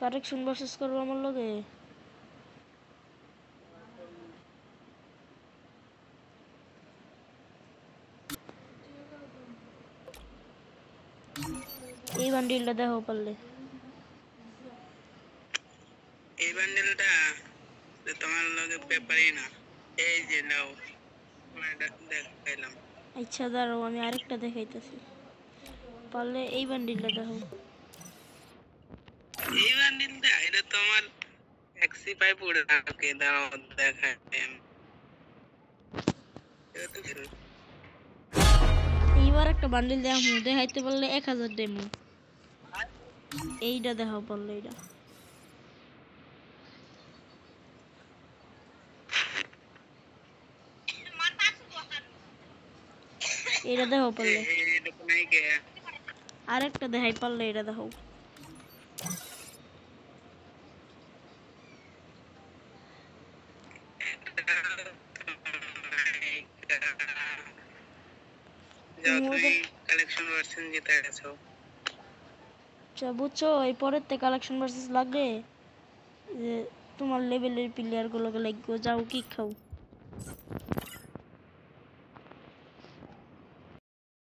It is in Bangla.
কারেকশন ভার্সেস করবো আমার লগে। এই বান্ডিলটা দেখো পারলে। এই বান্ডিলটা তোমার লগে পেপারই না। এই যে নাও দেখাইলাম। আচ্ছা দাঁড়াও আমি আরেকটা দেখাইতেছি, পারলে এই বান্ডিলটা দেখো। এই বান্ডিলটা এটা তোমার ট্যাক্সি পাই পড়ে থাকে, দাঁড়াও দেখাই। এইবার একটা বান্ডিল দেখামু, দেখাইতে পারলে 1000 ডেমো। এইটা দেখাও পারলে, এইটা এইটা দেখো পারলে। আরেকটা দেখাই পারলে, এটা দেখো। কালেকশন ভার্সন যেটা আছে বুঝছো, এই পরের তে কালেকশন ভার্সেস লাগবে যে তোমার লেভেলের প্লেয়ার গুলোকে লাগবে। যাও কি খাও।